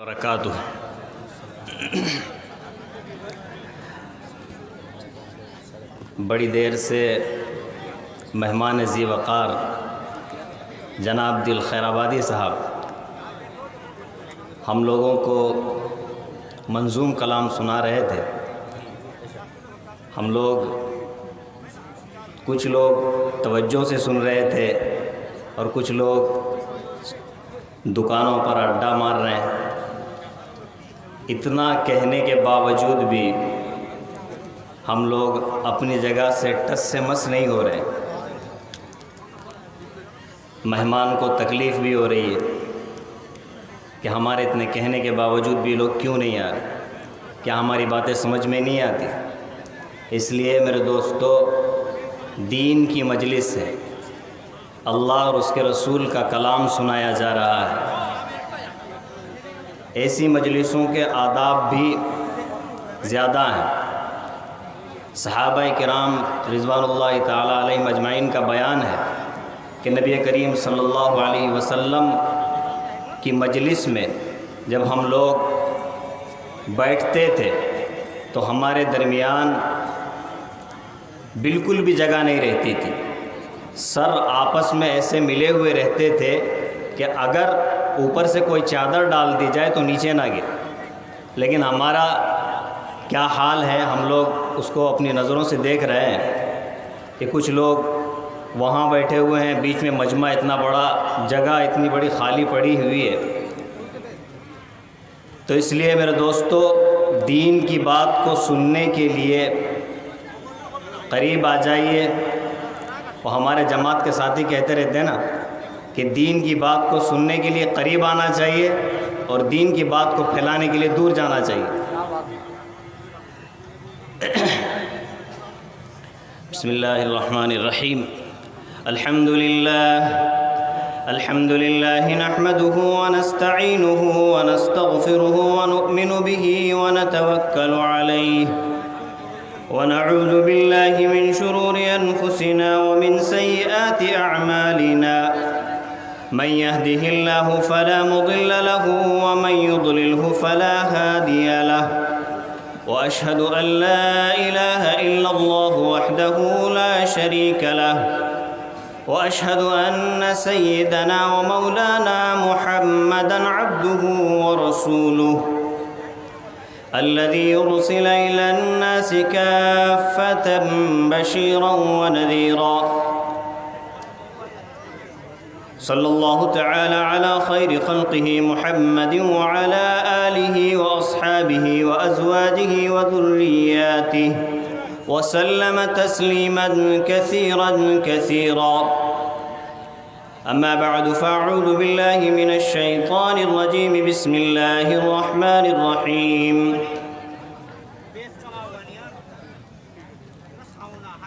وبرکاتہ۔ بڑی دیر سے مہمان ذی وقار جناب دل خیر آبادی صاحب ہم لوگوں کو منظوم کلام سنا رہے تھے۔ ہم لوگ کچھ لوگ توجہ سے سن رہے تھے اور کچھ لوگ دکانوں پر اڈا مار رہے ہیں۔ اتنا کہنے کے باوجود بھی ہم لوگ اپنی جگہ سے ٹس سے مس نہیں ہو رہے۔ مہمان کو تکلیف بھی ہو رہی ہے کہ ہمارے اتنے کہنے کے باوجود بھی لوگ کیوں نہیں آ رہے، کیا ہماری باتیں سمجھ میں نہیں آتی؟ اس لیے میرے دوستو، دین کی مجلس ہے، اللہ اور اس کے رسول کا کلام سنایا جا رہا ہے۔ ایسی مجلسوں کے آداب بھی زیادہ ہیں۔ صحابہ کرام رضوان اللہ تعالی علیہم اجمعین کا بیان ہے کہ نبی کریم صلی اللہ علیہ وسلم کی مجلس میں جب ہم لوگ بیٹھتے تھے تو ہمارے درمیان بالکل بھی جگہ نہیں رہتی تھی۔ سر آپس میں ایسے ملے ہوئے رہتے تھے کہ اگر اوپر سے کوئی چادر ڈال دی جائے تو نیچے نہ گر۔ لیکن ہمارا کیا حال ہے، ہم لوگ اس کو اپنی نظروں سے دیکھ رہے ہیں کہ کچھ لوگ وہاں بیٹھے ہوئے ہیں، بیچ میں مجمع اتنا بڑا، جگہ اتنی بڑی خالی پڑی ہوئی ہے۔ تو اس لیے میرے دوستو، دین کی بات کو سننے کے لیے قریب آ جائیے۔ وہ ہمارے جماعت کے ساتھی کہتے رہتے ہیں نا کہ دین کی بات کو سننے کے لیے قریب آنا چاہیے اور دین کی بات کو پھیلانے کے لیے دور جانا چاہیے۔ بسم اللہ الرحمن الرحیم۔ الحمد للہ نحمده ونستعینه ونستغفره ونؤمن به ونتوکل علیہ ونعوذ بالله من شرور أنفسنا ومن سيئات أعمالنا من يهده الله فلا مضل له ومن يضلله فلا هادي له وأشهد أن لا إله إلا الله وحده لا شريك له وأشهد أن سيدنا ومولانا محمدا عبده ورسوله الذي يرسل إلى الناس كافة بشيرا ونذيرا صلى الله تعالى على خير خلقه محمد وعلى آله وأصحابه وأزواجه وذرياته وسلم تسليما كثيرا كثيرا. أما بعد فأعوذ بالله من الشيطان الرجيم. بسم الله الرحمن الرحيم.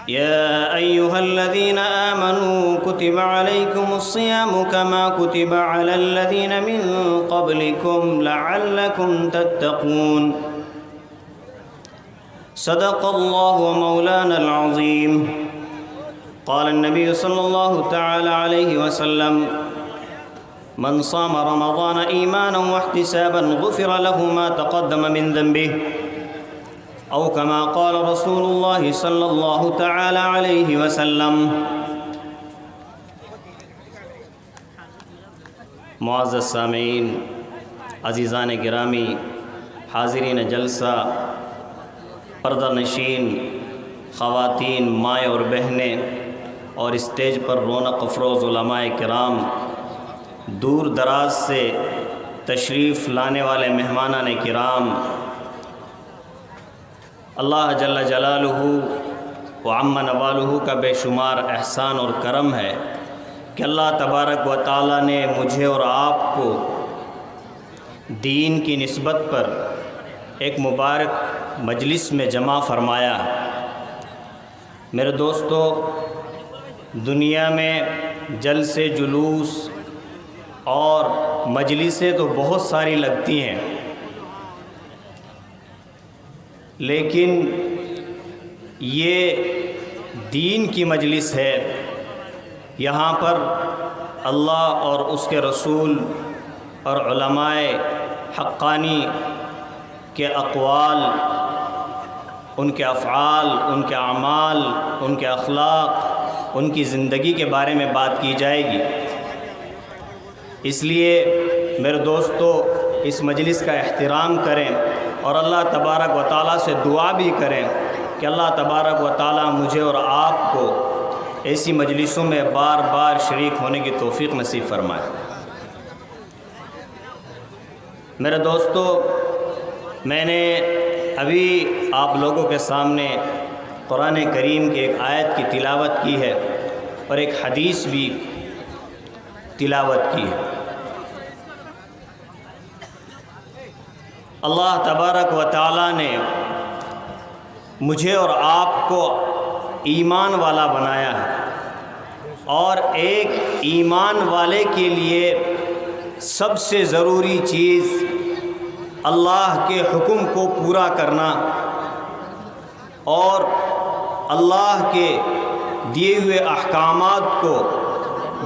يا أيها الذين آمنوا كتب عليكم الصيام كما كتب على الذين من قبلكم لعلكم تتقون. صدق الله مولانا العظيم. قال النبي صلى الله تعالى عليه وسلم: من صام رمضان إيمانا واحتسابا غفر له ما تقدم من ذنبه، أو كما قال رسول الله صلى الله تعالى عليه وسلم. معزز سامعین، عزیزان گرامی، حاضرین جلسہ، پردہ نشین خواتین، مائیں اور بہنیں، اور اسٹیج پر رونق افروز علماء کرام، دور دراز سے تشریف لانے والے مہمانان کرام، اللہ جل جلالہ و عم نوالہ کا بے شمار احسان اور کرم ہے کہ اللہ تبارک و تعالی نے مجھے اور آپ کو دین کی نسبت پر ایک مبارک مجلس میں جمع فرمایا۔ میرے دوستو، دنیا میں جلسے، جلوس اور مجلسیں تو بہت ساری لگتی ہیں، لیکن یہ دین کی مجلس ہے۔ یہاں پر اللہ اور اس کے رسول اور علماء حقانی کے اقوال، ان کے افعال، ان کے اعمال، ان کے اخلاق، ان کی زندگی کے بارے میں بات کی جائے گی۔ اس لیے میرے دوستو اس مجلس کا احترام کریں اور اللہ تبارک و تعالیٰ سے دعا بھی کریں کہ اللہ تبارک و تعالیٰ مجھے اور آپ کو ایسی مجلسوں میں بار بار شریک ہونے کی توفیق نصیب فرمائے۔ میرے دوستو، میں نے ابھی آپ لوگوں کے سامنے قرآن کریم کی ایک آیت کی تلاوت کی ہے اور ایک حدیث بھی تلاوت کی ہے۔ اللہ تبارک و تعالیٰ نے مجھے اور آپ کو ایمان والا بنایا ہے، اور ایک ایمان والے کے لیے سب سے ضروری چیز اللہ کے حکم کو پورا کرنا اور اللہ کے دیے ہوئے احکامات کو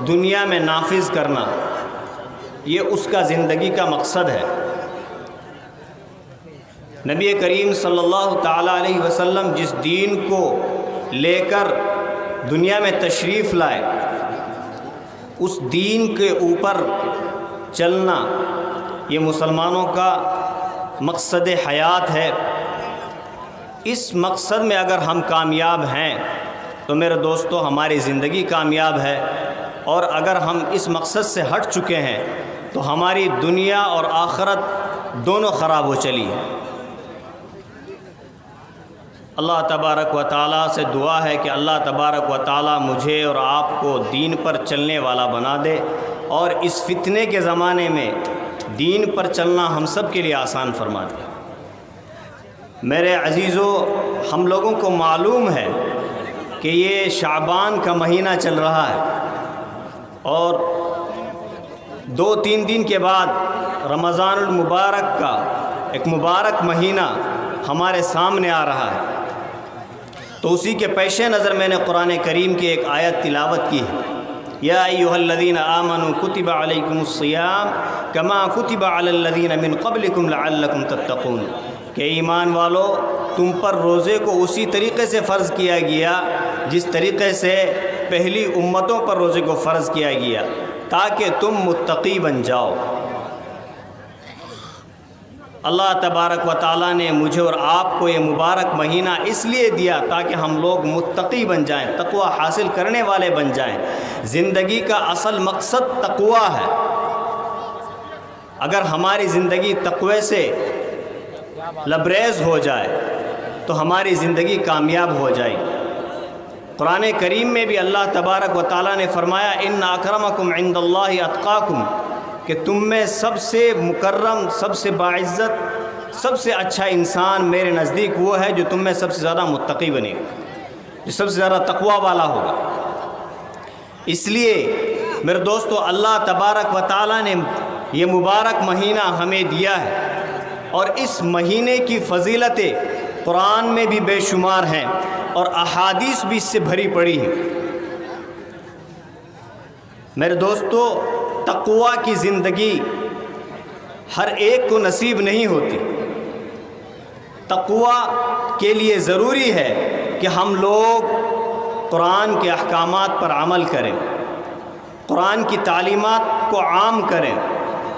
دنیا میں نافذ کرنا، یہ اس کا زندگی کا مقصد ہے۔ نبی کریم صلی اللہ تعالیٰ علیہ وسلم جس دین کو لے کر دنیا میں تشریف لائے، اس دین کے اوپر چلنا یہ مسلمانوں کا مقصد حیات ہے۔ اس مقصد میں اگر ہم کامیاب ہیں تو میرے دوستو ہماری زندگی کامیاب ہے، اور اگر ہم اس مقصد سے ہٹ چکے ہیں تو ہماری دنیا اور آخرت دونوں خراب ہو چلی ہے۔ اللہ تبارک و تعالیٰ سے دعا ہے کہ اللہ تبارک و تعالیٰ مجھے اور آپ کو دین پر چلنے والا بنا دے، اور اس فتنے کے زمانے میں دین پر چلنا ہم سب کے لیے آسان فرما دے۔ میرے عزیزو، ہم لوگوں کو معلوم ہے کہ یہ شعبان کا مہینہ چل رہا ہے، اور 2-3 دن کے بعد رمضان المبارک کا ایک مبارک مہینہ ہمارے سامنے آ رہا ہے۔ تو اسی کے پیش نظر میں نے قرآن کریم کی ایک آیت تلاوت کی ہے، یا ایھا الذین آمنوا کتب علیکم الصیام کما کتب علی الذین من قبلکم لعلکم تتقون، کہ ایمان والو تم پر روزے کو اسی طریقے سے فرض کیا گیا جس طریقے سے پہلی امتوں پر روزے کو فرض کیا گیا، تاکہ تم متقی بن جاؤ۔ اللہ تبارک و تعالیٰ نے مجھے اور آپ کو یہ مبارک مہینہ اس لیے دیا تاکہ ہم لوگ متقی بن جائیں، تقوی حاصل کرنے والے بن جائیں۔ زندگی کا اصل مقصد تقوی ہے۔ اگر ہماری زندگی تقوی سے لبریز ہو جائے تو ہماری زندگی کامیاب ہو جائے گی۔ قرآن کریم میں بھی اللہ تبارک و تعالیٰ نے فرمایا، ان اکرمکم عند اللہ اتقاکم، کہ تم میں سب سے مکرم، سب سے باعزت، سب سے اچھا انسان میرے نزدیک وہ ہے جو تم میں سب سے زیادہ متقی بنے گا، جو سب سے زیادہ تقوی والا ہوگا۔ اس لیے میرے دوستو، اللہ تبارک و تعالیٰ نے یہ مبارک مہینہ ہمیں دیا ہے، اور اس مہینے کی فضیلتیں قرآن میں بھی بے شمار ہیں اور احادیث بھی اس سے بھری پڑی ہیں۔ میرے دوستو، تقوی کی زندگی ہر ایک کو نصیب نہیں ہوتی۔ تقوی کے لیے ضروری ہے کہ ہم لوگ قرآن کے احکامات پر عمل کریں، قرآن کی تعلیمات کو عام کریں،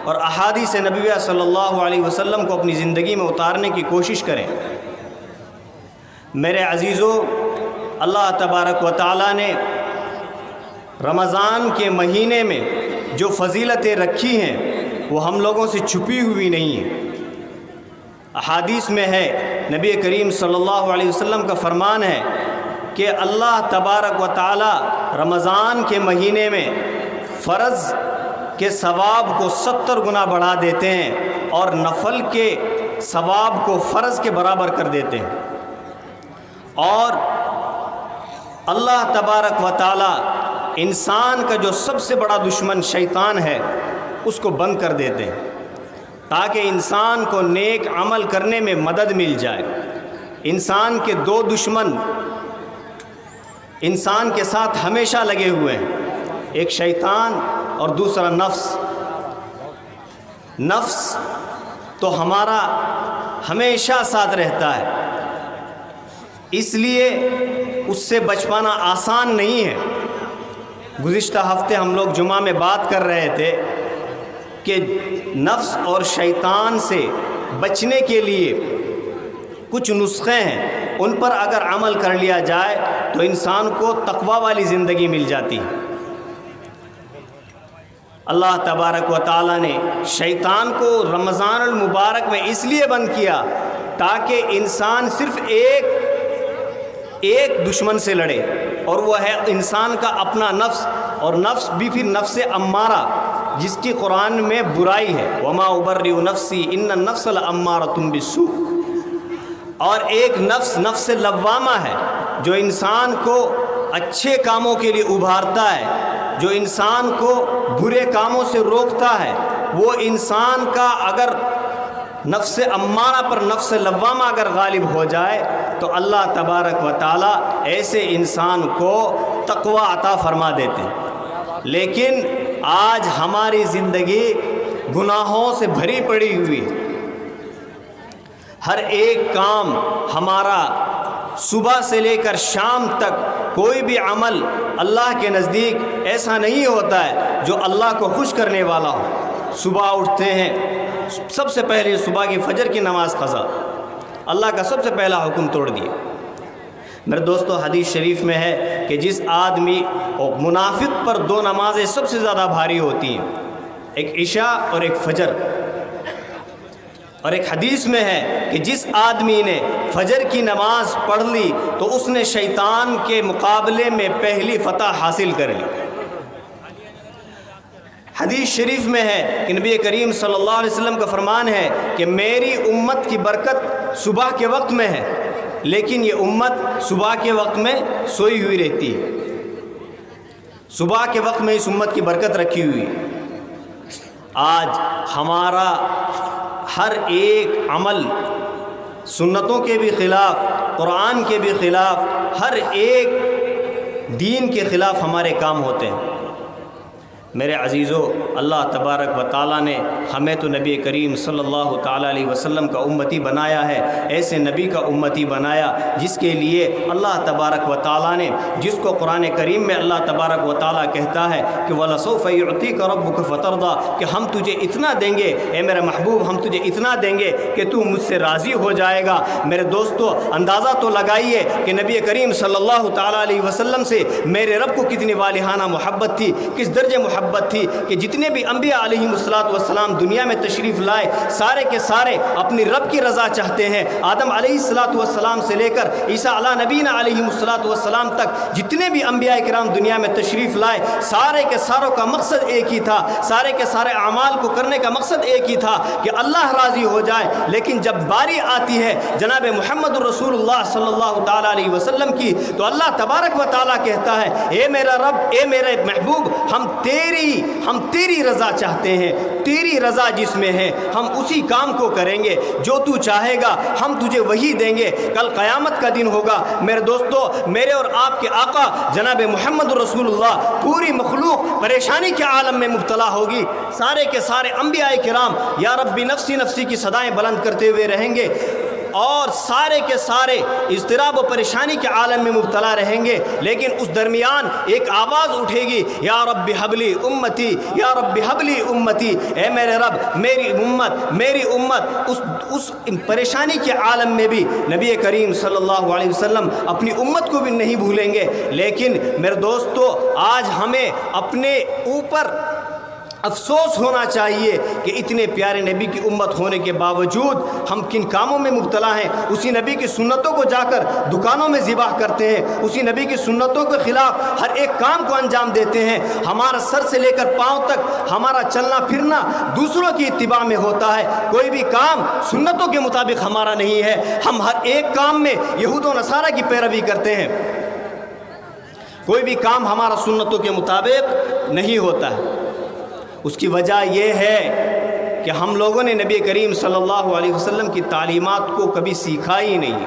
اور احادیث نبویہ صلی اللہ علیہ وسلم کو اپنی زندگی میں اتارنے کی کوشش کریں۔ میرے عزیزو، اللہ تبارک و تعالیٰ نے رمضان کے مہینے میں جو فضیلتیں رکھی ہیں وہ ہم لوگوں سے چھپی ہوئی نہیں ہیں۔ احادیث میں ہے، نبی کریم صلی اللہ علیہ وسلم کا فرمان ہے کہ اللہ تبارک و تعالی رمضان کے مہینے میں فرض کے ثواب کو 70 گنا بڑھا دیتے ہیں اور نفل کے ثواب کو فرض کے برابر کر دیتے ہیں، اور اللہ تبارک و تعالی انسان کا جو سب سے بڑا دشمن شیطان ہے اس کو بند کر دیتے ہیں تاکہ انسان کو نیک عمل کرنے میں مدد مل جائے۔ انسان کے دو دشمن انسان کے ساتھ ہمیشہ لگے ہوئے ہیں، ایک شیطان اور دوسرا نفس۔ نفس تو ہمارا ہمیشہ ساتھ رہتا ہے، اس لیے اس سے بچ پانا آسان نہیں ہے۔ گزشتہ ہفتے ہم لوگ جمعہ میں بات کر رہے تھے کہ نفس اور شیطان سے بچنے کے لیے کچھ نسخے ہیں، ان پر اگر عمل کر لیا جائے تو انسان کو تقوی والی زندگی مل جاتی ہے۔ اللہ تبارک و تعالیٰ نے شیطان کو رمضان المبارک میں اس لیے بند کیا تاکہ انسان صرف ایک دشمن سے لڑے، اور وہ ہے انسان کا اپنا نفس، اور نفس بھی پھر نفس امارہ جس کی قرآن میں برائی ہے، وما ابرئ نفسی ان النفس لامارۃ بالسوء، اور ایک نفس لوامہ ہے جو انسان کو اچھے کاموں کے لیے ابھارتا ہے، جو انسان کو برے کاموں سے روکتا ہے۔ وہ انسان کا اگر نفس امارہ پر نفس لوامہ اگر غالب ہو جائے تو اللہ تبارک و تعالیٰ ایسے انسان کو تقوی عطا فرما دیتے ہیں۔ لیکن آج ہماری زندگی گناہوں سے بھری پڑی ہوئی ہے، ہر ایک کام ہمارا صبح سے لے کر شام تک کوئی بھی عمل اللہ کے نزدیک ایسا نہیں ہوتا ہے جو اللہ کو خوش کرنے والا ہو۔ صبح اٹھتے ہیں، سب سے پہلے صبح کی فجر کی نماز قضا، اللہ کا سب سے پہلا حکم توڑ دیا۔ میرے دوستو، حدیث شریف میں ہے کہ جس آدمی اور منافق پر دو نمازیں سب سے زیادہ بھاری ہوتی ہیں، ایک عشاء اور ایک فجر، اور ایک حدیث میں ہے کہ جس آدمی نے فجر کی نماز پڑھ لی تو اس نے شیطان کے مقابلے میں پہلی فتح حاصل کر لی۔ حدیث شریف میں ہے کہ نبی کریم صلی اللہ علیہ وسلم کا فرمان ہے کہ میری امت کی برکت صبح کے وقت میں ہے، لیکن یہ امت صبح کے وقت میں سوئی ہوئی رہتی ہے۔ صبح کے وقت میں اس امت کی برکت رکھی ہوئی ہے۔ آج ہمارا ہر ایک عمل سنتوں کے بھی خلاف، قرآن کے بھی خلاف، ہر ایک دین کے خلاف ہمارے کام ہوتے ہیں۔ میرے عزیزو، اللہ تبارک و تعالیٰ نے ہمیں تو نبی کریم صلی اللہ تعالیٰ علیہ وسلم کا امتی بنایا ہے، ایسے نبی کا امتی بنایا جس کے لیے اللہ تبارک و تعالیٰ نے، جس کو قرآن کریم میں اللہ تبارک و تعالیٰ کہتا ہے کہ وَلَسَوْفَ يُعْطِيكَ رَبُّكَ فَتَرْضَىٰ، کہ ہم تجھے اتنا دیں گے، اے میرے محبوب ہم تجھے اتنا دیں گے کہ تو مجھ سے راضی ہو جائے گا۔ میرے دوستو، اندازہ تو لگائیے کہ نبی کریم صلی اللہ تعالیٰ علیہ وسلم سے میرے رب کو کتنی والہانہ محبت تھی، کس درجے محبت تھی کہ جتنے بھی انبیاء علیہ السلام دنیا میں تشریف لائے، سارے کے سارے اپنی رب کی رضا چاہتے ہیں۔ آدم علیہ السلام سے لے کر عیسیٰ علی نبینا علیہ السلام تک جتنے بھی انبیاء کرام دنیا میں تشریف لائے، سارے کے ساروں کا مقصد ایک ہی تھا، سارے کے سارے اعمال کو کرنے کا مقصد ایک ہی تھا کہ اللہ راضی ہو جائے۔ لیکن جب باری آتی ہے جناب محمد الرسول اللہ صلی اللہ تعالیٰ علیہ وسلم کی تو اللہ تبارک و تعالیٰ کہتا ہے، اے میرا رب، اے میرے محبوب، ہم تیری رضا چاہتے ہیں، تیری رضا جس میں ہے ہم اسی کام کو کریں گے، جو تو چاہے گا ہم تجھے وہی دیں گے۔ کل قیامت کا دن ہوگا میرے دوستو، میرے اور آپ کے آقا جناب محمد رسول اللہ، پوری مخلوق پریشانی کے عالم میں مبتلا ہوگی، سارے کے سارے انبیاء کرام یا ربی نفسی نفسی کی صدائیں بلند کرتے ہوئے رہیں گے، اور سارے کے سارے اضطراب و پریشانی کے عالم میں مبتلا رہیں گے۔ لیکن اس درمیان ایک آواز اٹھے گی، یا رب حبلی امتی، یا رب حبلی امتی، اے میرے رب میری امت۔ اس پریشانی کے عالم میں بھی نبی کریم صلی اللہ علیہ وسلم اپنی امت کو بھی نہیں بھولیں گے۔ لیکن میرے دوستو، آج ہمیں اپنے اوپر افسوس ہونا چاہیے کہ اتنے پیارے نبی کی امت ہونے کے باوجود ہم کن کاموں میں مبتلا ہیں۔ اسی نبی کی سنتوں کو جا کر دکانوں میں ذبح کرتے ہیں، اسی نبی کی سنتوں کے خلاف ہر ایک کام کو انجام دیتے ہیں۔ ہمارا سر سے لے کر پاؤں تک ہمارا چلنا پھرنا دوسروں کی اتباع میں ہوتا ہے، کوئی بھی کام سنتوں کے مطابق ہمارا نہیں ہے۔ ہم ہر ایک کام میں یہود و نصارہ کی پیروی کرتے ہیں، کوئی بھی کام ہمارا سنتوں کے مطابق نہیں ہوتا ہے۔ اس کی وجہ یہ ہے کہ ہم لوگوں نے نبی کریم صلی اللہ علیہ وسلم کی تعلیمات کو کبھی سیکھا ہی نہیں،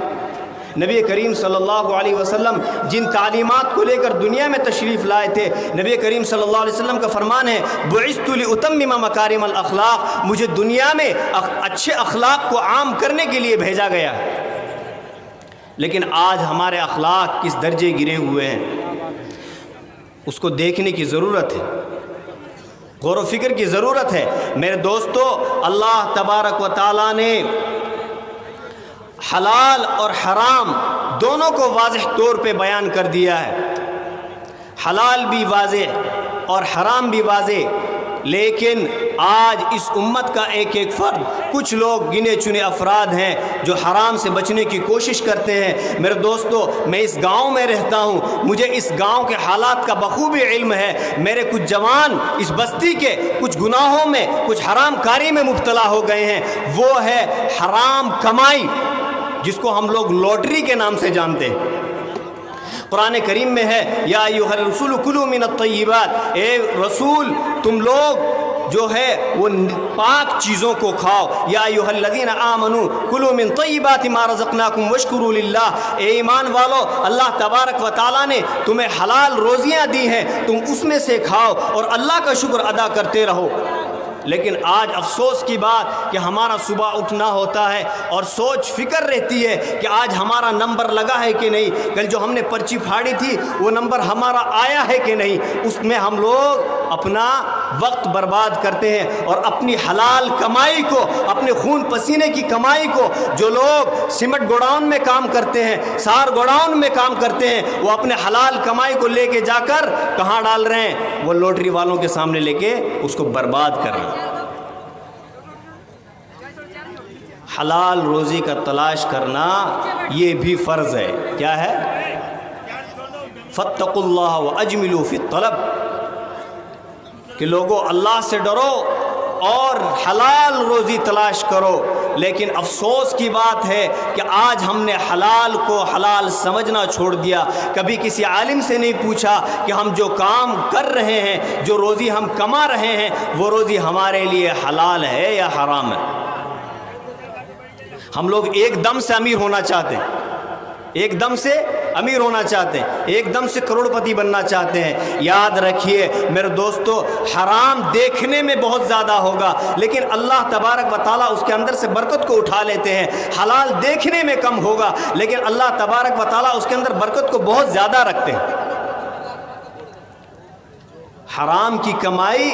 نبی کریم صلی اللہ علیہ وسلم جن تعلیمات کو لے کر دنیا میں تشریف لائے تھے، نبی کریم صلی اللہ علیہ وسلم کا فرمان ہے بعثت لأتمم مکارم الاخلاق، مجھے دنیا میں اچھے اخلاق کو عام کرنے کے لیے بھیجا گیا ہے۔ لیکن آج ہمارے اخلاق کس درجے گرے ہوئے ہیں، اس کو دیکھنے کی ضرورت ہے، غور و فکر کی ضرورت ہے۔ میرے دوستو، اللہ تبارک و تعالیٰ نے حلال اور حرام دونوں کو واضح طور پہ بیان کر دیا ہے، حلال بھی واضح اور حرام بھی واضح۔ لیکن آج اس امت کا ایک ایک فرد، کچھ لوگ گنے چنے افراد ہیں جو حرام سے بچنے کی کوشش کرتے ہیں۔ میرے دوستو، میں اس گاؤں میں رہتا ہوں، مجھے اس گاؤں کے حالات کا بخوبی علم ہے۔ میرے کچھ جوان اس بستی کے کچھ گناہوں میں، کچھ حرام کاری میں مبتلا ہو گئے ہیں، وہ ہے حرام کمائی، جس کو ہم لوگ لاٹری کے نام سے جانتے ہیں۔ قرآن کریم میں ہے یا ایھا الرسول کلوا من الطیبات، اے رسول تم لوگ جو ہے وہ پاک چیزوں کو کھاؤ۔ یا ایھا الذین آمنوا کلوا من طیبات ما رزقناکم واشکروا للہ، اے ایمان والو، اللہ تبارک و تعالیٰ نے تمہیں حلال روزیاں دی ہیں، تم اس میں سے کھاؤ اور اللہ کا شکر ادا کرتے رہو۔ لیکن آج افسوس کی بات کہ ہمارا صبح اٹھنا ہوتا ہے اور سوچ فکر رہتی ہے کہ آج ہمارا نمبر لگا ہے کہ نہیں، کل جو ہم نے پرچی پھاڑی تھی وہ نمبر ہمارا آیا ہے کہ نہیں۔ اس میں ہم لوگ اپنا وقت برباد کرتے ہیں اور اپنی حلال کمائی کو، اپنے خون پسینے کی کمائی کو، جو لوگ سیمنٹ گوڈاؤن میں کام کرتے ہیں، سار گوڈاؤن میں کام کرتے ہیں، وہ اپنے حلال کمائی کو لے کے جا کر کہاں ڈال رہے ہیں؟ وہ لوٹری والوں کے سامنے لے کے اس کو برباد کر رہے ہیں۔ حلال روزی کا تلاش کرنا یہ بھی فرض ہے۔ کیا ہے؟ فاتقوا اللہ واجملوا فی الطلب، کہ لوگوں اللہ سے ڈرو اور حلال روزی تلاش کرو۔ لیکن افسوس کی بات ہے کہ آج ہم نے حلال کو حلال سمجھنا چھوڑ دیا۔ کبھی کسی عالم سے نہیں پوچھا کہ ہم جو کام کر رہے ہیں، جو روزی ہم کما رہے ہیں، وہ روزی ہمارے لیے حلال ہے یا حرام ہے۔ ہم لوگ ایک دم سے امیر ہونا چاہتے ہیں، ایک دم سے امیر ہونا چاہتے ہیں، ایک دم سے کروڑ پتی بننا چاہتے ہیں۔ یاد رکھیے میرے دوستو، حرام دیکھنے میں بہت زیادہ ہوگا لیکن اللہ تبارک و تعالیٰ اس کے اندر سے برکت کو اٹھا لیتے ہیں۔ حلال دیکھنے میں کم ہوگا لیکن اللہ تبارک و تعالیٰ اس کے اندر برکت کو بہت زیادہ رکھتے ہیں۔ حرام کی کمائی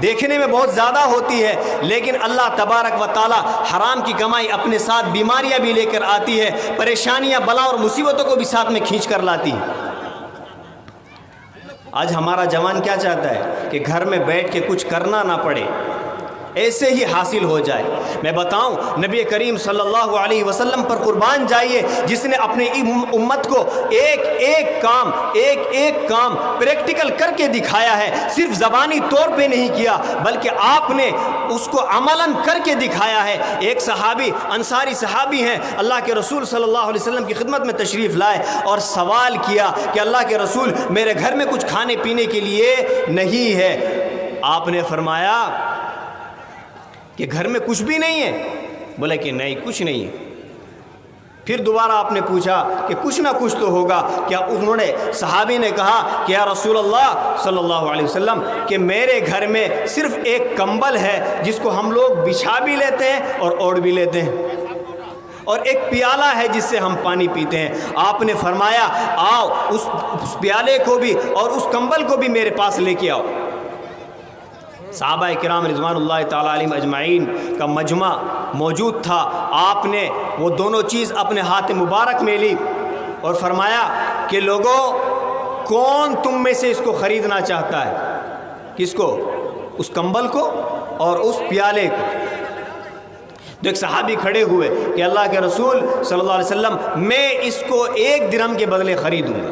دیکھنے میں بہت زیادہ ہوتی ہے لیکن اللہ تبارک و تعالی حرام کی کمائی اپنے ساتھ بیماریاں بھی لے کر آتی ہے، پریشانیاں، بلا اور مصیبتوں کو بھی ساتھ میں کھینچ کر لاتی ہے۔ آج ہمارا جوان کیا چاہتا ہے کہ گھر میں بیٹھ کے کچھ کرنا نہ پڑے، ایسے ہی حاصل ہو جائے۔ میں بتاؤں، نبی کریم صلی اللہ علیہ وسلم پر قربان جائیے جس نے اپنی امت کو ایک ایک کام پریکٹیکل کر کے دکھایا ہے، صرف زبانی طور پہ نہیں کیا بلکہ آپ نے اس کو عملاً کر کے دکھایا ہے۔ ایک صحابی، انصاری صحابی ہیں، اللہ کے رسول صلی اللہ علیہ وسلم کی خدمت میں تشریف لائے اور سوال کیا کہ اللہ کے رسول، میرے گھر میں کچھ کھانے پینے کے لیے نہیں ہے۔ آپ نے فرمایا کہ گھر میں کچھ بھی نہیں ہے؟ بولے کہ نہیں، کچھ نہیں ہے۔ پھر دوبارہ آپ نے پوچھا کہ کچھ نہ کچھ تو ہوگا کیا؟ انہوں نے، صحابی نے کہا کہ یا رسول اللہ صلی اللہ علیہ وسلم کہ میرے گھر میں صرف ایک کمبل ہے جس کو ہم لوگ بچھا بھی لیتے ہیں اور اوڑھ بھی لیتے ہیں، اور ایک پیالہ ہے جس سے ہم پانی پیتے ہیں۔ آپ نے فرمایا آؤ اس پیالے کو بھی اور اس کمبل کو بھی میرے پاس لے کے آؤ۔ صحابہ کرام رضوان اللہ تعالیٰ علیہم اجمعین کا مجمع موجود تھا۔ آپ نے وہ دونوں چیز اپنے ہاتھ مبارک میں لی اور فرمایا کہ لوگوں، کون تم میں سے اس کو خریدنا چاہتا ہے؟ کس کو؟ اس کمبل کو اور اس پیالے کو۔ تو ایک صحابی کھڑے ہوئے کہ اللہ کے رسول صلی اللہ علیہ وسلم، میں اس کو 1 درہم کے بدلے خریدوں گا۔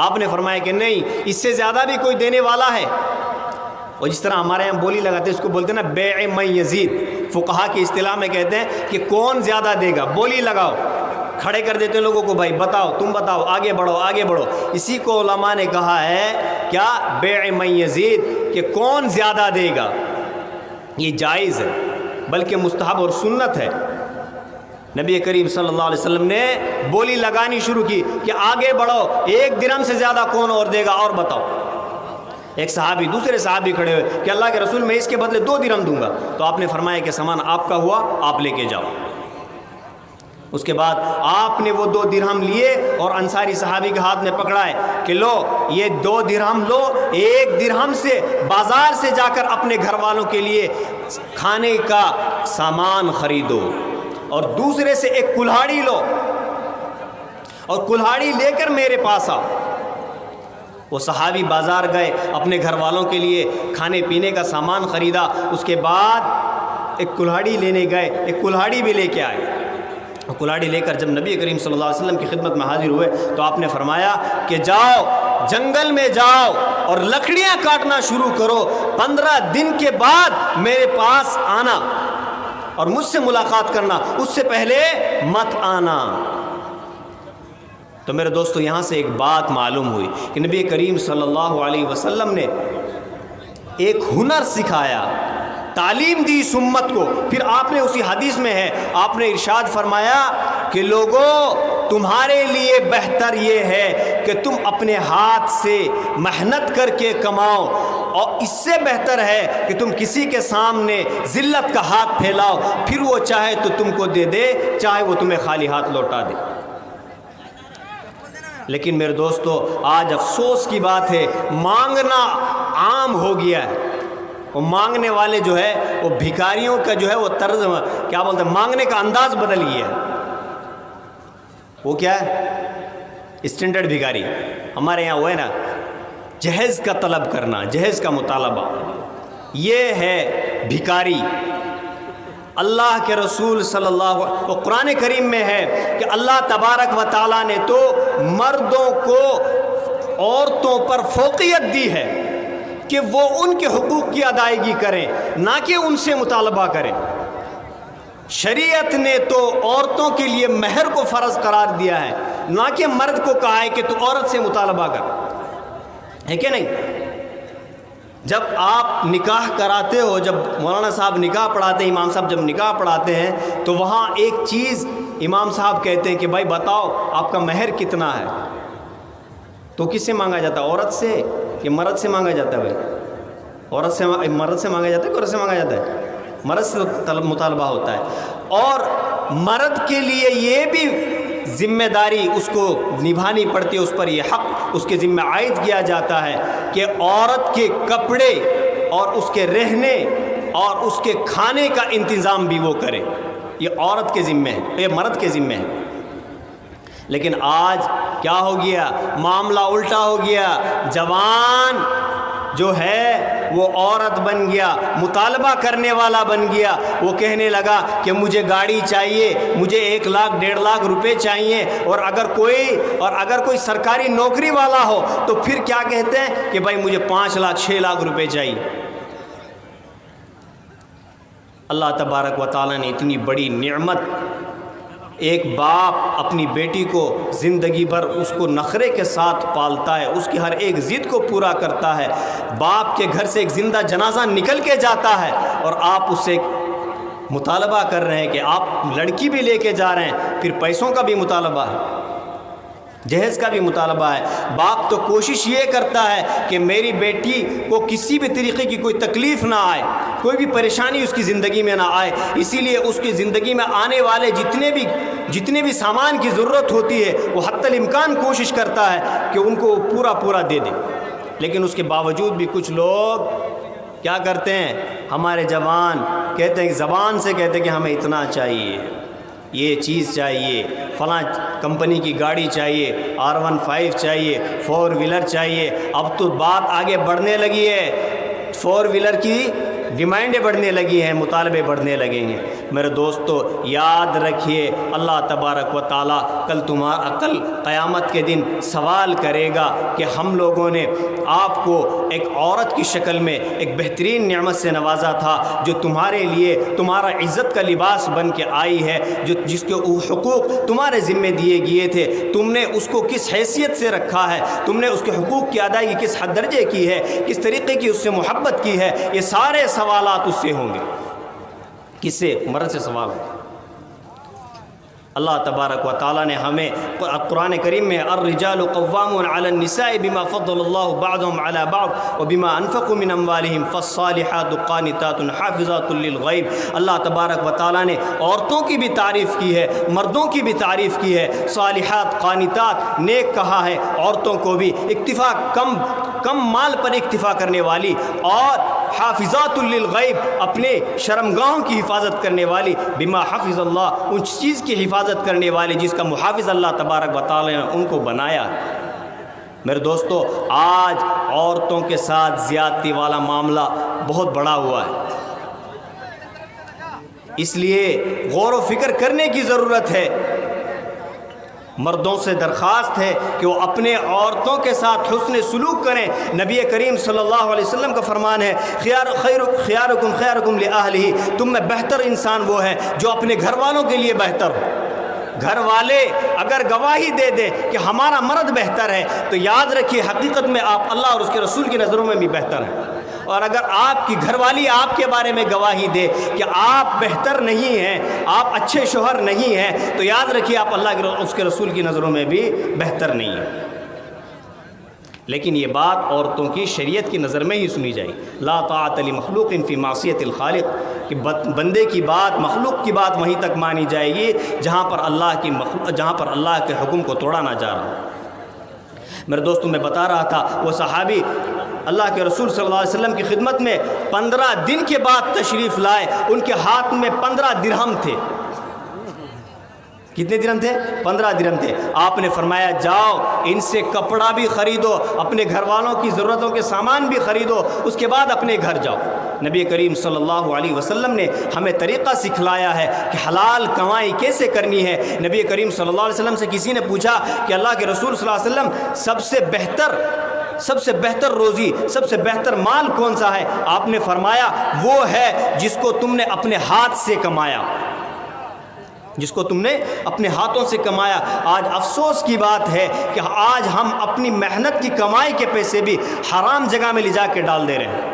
آپ نے فرمایا کہ نہیں، اس سے زیادہ بھی کوئی دینے والا ہے۔ اور جس طرح ہمارے یہاں بولی لگاتے ہیں، اس کو بولتے ہیں نا بیع من یزید، فقہا کی اصطلاح میں کہتے ہیں کہ کون زیادہ دے گا، بولی لگاؤ، کھڑے کر دیتے ہیں لوگوں کو، بھائی بتاؤ، تم بتاؤ، آگے بڑھو آگے بڑھو۔ اسی کو علماء نے کہا ہے کیا؟ بیع من یزید، کہ کون زیادہ دے گا۔ یہ جائز ہے بلکہ مستحب اور سنت ہے۔ نبی کریم صلی اللہ علیہ وسلم نے بولی لگانی شروع کی کہ آگے بڑھو، 1 درہم سے زیادہ کون اور دے گا، اور بتاؤ۔ ایک صحابی دوسرے صحابی کھڑے ہوئے کہ اللہ کے رسول میں اس کے بدلے 2 درہم دوں گا، تو آپ نے فرمایا کہ سامان آپ کا ہوا، آپ لے کے جاؤ۔ اس کے بعد آپ نے وہ 2 درہم لیے اور انصاری صحابی کے ہاتھ میں پکڑائے کہ لو یہ 2 درہم لو، 1 درہم سے بازار سے جا کر اپنے گھر والوں کے لیے کھانے کا سامان خریدو، اور دوسرے سے 1 کلہاڑی لو اور کلہاڑی لے کر میرے پاس آؤ۔ وہ صحابی بازار گئے، اپنے گھر والوں کے لیے کھانے پینے کا سامان خریدا، اس کے بعد 1 کلہاڑی لینے گئے، 1 کلہاڑی بھی لے کے آئے۔ کلہاڑی لے کر جب نبی کریم صلی اللہ علیہ وسلم کی خدمت میں حاضر ہوئے تو آپ نے فرمایا کہ جاؤ جنگل میں جاؤ اور لکڑیاں کاٹنا شروع کرو، 15 دن کے بعد میرے پاس آنا اور مجھ سے ملاقات کرنا، اس سے پہلے مت آنا۔ تو میرے دوستو یہاں سے ایک بات معلوم ہوئی کہ نبی کریم صلی اللہ علیہ وسلم نے ایک ہنر سکھایا، تعلیم دی اس امت کو۔ پھر آپ نے اسی حدیث میں ہے، آپ نے ارشاد فرمایا کہ لوگوں تمہارے لیے بہتر یہ ہے کہ تم اپنے ہاتھ سے محنت کر کے کماؤ، اور اس سے بہتر ہے کہ تم کسی کے سامنے ذلت کا ہاتھ پھیلاؤ، پھر وہ چاہے تو تم کو دے دے، چاہے وہ تمہیں خالی ہاتھ لوٹا دے۔ لیکن میرے دوستو آج افسوس کی بات ہے، مانگنا عام ہو گیا ہے۔ وہ مانگنے والے جو ہے وہ بھکاریوں کا جو ہے وہ طرز کیا بولتے ہیں، مانگنے کا انداز بدل گیا ہے۔ وہ کیا ہے؟ اسٹینڈرڈ بھکاری۔ ہمارے یہاں وہ ہے نا جہیز کا طلب کرنا، جہیز کا مطالبہ، یہ ہے بھکاری۔ اللہ کے رسول صلی اللہ علیہ وسلم، قرآن کریم میں ہے کہ اللہ تبارک و تعالیٰ نے تو مردوں کو عورتوں پر فوقیت دی ہے کہ وہ ان کے حقوق کی ادائیگی کریں، نہ کہ ان سے مطالبہ کریں۔ شریعت نے تو عورتوں کے لیے مہر کو فرض قرار دیا ہے، نہ کہ مرد کو کہا ہے کہ تو عورت سے مطالبہ کر، ہے کہ نہیں؟ جب آپ نکاح کراتے ہو، جب مولانا صاحب نکاح پڑھاتے ہیں، امام صاحب جب نکاح پڑھاتے ہیں تو وہاں ایک چیز امام صاحب کہتے ہیں کہ بھائی بتاؤ آپ کا مہر کتنا ہے؟ تو کس سے مانگا جاتا ہے؟ عورت سے کہ مرد سے مانگا جاتا ہے؟ بھائی عورت سے، مرد سے مانگا جاتا ہے کہ عورت سے مانگا جاتا ہے؟ مرد سے مطالبہ ہوتا ہے۔ اور مرد کے لیے یہ بھی ذمہ داری اس کو نبھانی پڑتی ہے، اس پر یہ حق اس کے ذمہ عائد کیا جاتا ہے کہ عورت کے کپڑے اور اس کے رہنے اور اس کے کھانے کا انتظام بھی وہ کرے۔ یہ عورت کے ذمہ ہے، یہ مرد کے ذمہ ہے۔ لیکن آج کیا ہو گیا؟ معاملہ الٹا ہو گیا۔ جوان جو ہے وہ عورت بن گیا، مطالبہ کرنے والا بن گیا۔ وہ کہنے لگا کہ مجھے گاڑی چاہیے، مجھے 1 لاکھ 1.5 لاکھ روپے چاہیے، اور اگر کوئی سرکاری نوکری والا ہو تو پھر کیا کہتے ہیں کہ بھائی مجھے 5 لاکھ 6 لاکھ روپے چاہیے۔ اللہ تبارک و تعالیٰ نے اتنی بڑی نعمت، ایک باپ اپنی بیٹی کو زندگی بھر اس کو نخرے کے ساتھ پالتا ہے، اس کی ہر ایک ضد کو پورا کرتا ہے۔ باپ کے گھر سے ایک زندہ جنازہ نکل کے جاتا ہے اور آپ اس سے مطالبہ کر رہے ہیں کہ آپ لڑکی بھی لے کے جا رہے ہیں، پھر پیسوں کا بھی مطالبہ ہے، جہیز کا بھی مطالبہ ہے۔ باپ تو کوشش یہ کرتا ہے کہ میری بیٹی کو کسی بھی طریقے کی کوئی تکلیف نہ آئے، کوئی بھی پریشانی اس کی زندگی میں نہ آئے، اسی لیے اس کی زندگی میں آنے والے جتنے بھی سامان کی ضرورت ہوتی ہے وہ حتی الامکان کوشش کرتا ہے کہ ان کو پورا دے دے۔ لیکن اس کے باوجود بھی کچھ لوگ کیا کرتے ہیں، ہمارے جوان کہتے ہیں، زبان سے کہتے ہیں کہ ہمیں اتنا چاہیے، یہ چیز چاہیے، فلاں کمپنی کی گاڑی چاہیے، R15 چاہیے، 4 ویلر چاہیے۔ اب تو بات آگے بڑھنے لگی ہے، 4 ویلر کی ڈیمانڈیں بڑھنے لگی ہیں، مطالبے بڑھنے لگے ہیں۔ میرے دوستو یاد رکھیے، اللہ تبارک و تعالیٰ کل قیامت کے دن سوال کرے گا کہ ہم لوگوں نے آپ کو ایک عورت کی شکل میں ایک بہترین نعمت سے نوازا تھا، جو تمہارے لیے تمہارا عزت کا لباس بن کے آئی ہے، جس کے حقوق تمہارے ذمہ دیے گئے تھے، تم نے اس کو کس حیثیت سے رکھا ہے، تم نے اس کے حقوق کی ادائیگی کس حد درجے کی ہے، کس طریقے کی اس سے محبت کی ہے، یہ سارے سوالات اس سے ہوں گے۔ کس سے؟ مرد سے سوال ہو۔ اللہ تبارک و تعالیٰ نے ہمیں قرآن کریم میں الرجال قوامون علی النساء بما فضل اللہ بعضهم علی بعض وبما انفقوا من اموالهم فالصالحات قانتات حافظات للغیب. اللہ تبارک و تعالیٰ نے عورتوں کی بھی تعریف کی ہے، مردوں کی بھی تعریف کی ہے. صالحات قانتات نیک کہا ہے، عورتوں کو بھی اکتفا کم مال پر اکتفا کرنے والی، اور حافظات للغیب اپنے شرمگاہوں کی حفاظت کرنے والی، بما حفظ اللہ ان چیز کی حفاظت کرنے والی جس کا محافظ اللہ تبارک و تعالی نے ان کو بنایا. میرے دوستو، آج عورتوں کے ساتھ زیادتی والا معاملہ بہت بڑا ہوا ہے، اس لیے غور و فکر کرنے کی ضرورت ہے. مردوں سے درخواست ہے کہ وہ اپنے عورتوں کے ساتھ حسن سلوک کریں. نبی کریم صلی اللہ علیہ وسلم کا فرمان ہے خیارکم خیارکم لأہلہ، تم میں بہتر انسان وہ ہے جو اپنے گھر والوں کے لیے بہتر ہو. گھر والے اگر گواہی دے دیں کہ ہمارا مرد بہتر ہے تو یاد رکھیے حقیقت میں آپ اللہ اور اس کے رسول کی نظروں میں بھی بہتر ہیں. اور اگر آپ کی گھر والی آپ کے بارے میں گواہی دے کہ آپ بہتر نہیں ہیں، آپ اچھے شوہر نہیں ہیں، تو یاد رکھیے آپ اللہ کے اس کے رسول کی نظروں میں بھی بہتر نہیں ہیں. لیکن یہ بات عورتوں کی شریعت کی نظر میں ہی سنی جائے. لا طاعت لمخلوق فی معصیت الخالق، کہ بندے کی بات، مخلوق کی بات وہیں تک مانی جائے گی جہاں پر اللہ کے حکم کو توڑا نہ جا رہا. میرے دوستوں، میں بتا رہا تھا وہ صحابی اللہ کے رسول صلی اللہ علیہ وسلم کی خدمت میں 15 دن کے بعد تشریف لائے. ان کے ہاتھ میں 15 درہم تھے. کتنے درہم تھے؟ 15 درہم تھے. آپ نے فرمایا جاؤ ان سے کپڑا بھی خریدو، اپنے گھر والوں کی ضرورتوں کے سامان بھی خریدو، اس کے بعد اپنے گھر جاؤ. نبی کریم صلی اللہ علیہ وسلم نے ہمیں طریقہ سکھلایا ہے کہ حلال کمائی کیسے کرنی ہے. نبی کریم صلی اللہ علیہ وسلم سے کسی نے پوچھا کہ اللہ کے رسول صلی اللہ علیہ وسلم سب سے بہتر روزی، سب سے بہتر مال کون سا ہے؟ آپ نے فرمایا وہ ہے جس کو تم نے اپنے ہاتھ سے کمایا، جس کو تم نے اپنے ہاتھوں سے کمایا. آج افسوس کی بات ہے کہ آج ہم اپنی محنت کی کمائی کے پیسے بھی حرام جگہ میں لے جا کے ڈال دے رہے ہیں.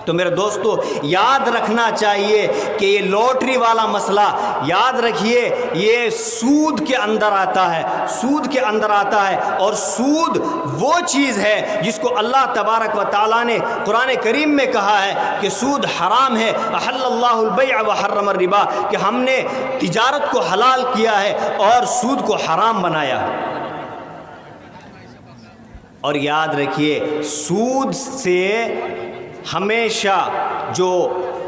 تو میرے دوستو، یاد رکھنا چاہیے کہ یہ لاٹری والا مسئلہ، یاد رکھیے یہ سود کے اندر آتا ہے، سود کے اندر آتا ہے. اور سود وہ چیز ہے جس کو اللہ تبارک و تعالیٰ نے قرآن کریم میں کہا ہے کہ سود حرام ہے. احل اللہ البیع وحرم الربا، کہ ہم نے تجارت کو حلال کیا ہے اور سود کو حرام بنایا. اور یاد رکھیے سود سے ہمیشہ جو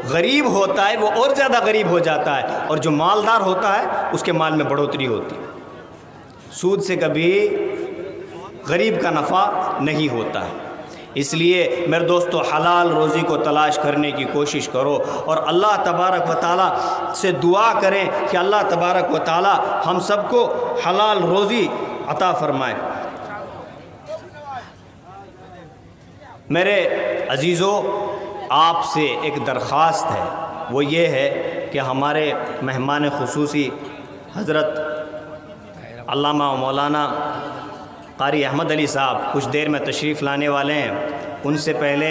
غریب ہوتا ہے وہ اور زیادہ غریب ہو جاتا ہے، اور جو مالدار ہوتا ہے اس کے مال میں بڑھوتری ہوتی ہے. سود سے کبھی غریب کا نفع نہیں ہوتا ہے. اس لیے میرے دوستو، حلال روزی کو تلاش کرنے کی کوشش کرو اور اللہ تبارک و تعالیٰ سے دعا کریں کہ اللہ تبارک و تعالیٰ ہم سب کو حلال روزی عطا فرمائے. میرے عزیزو، آپ سے ایک درخواست ہے، وہ یہ ہے کہ ہمارے مہمان خصوصی حضرت علامہ و مولانا قاری احمد علی صاحب کچھ دیر میں تشریف لانے والے ہیں. ان سے پہلے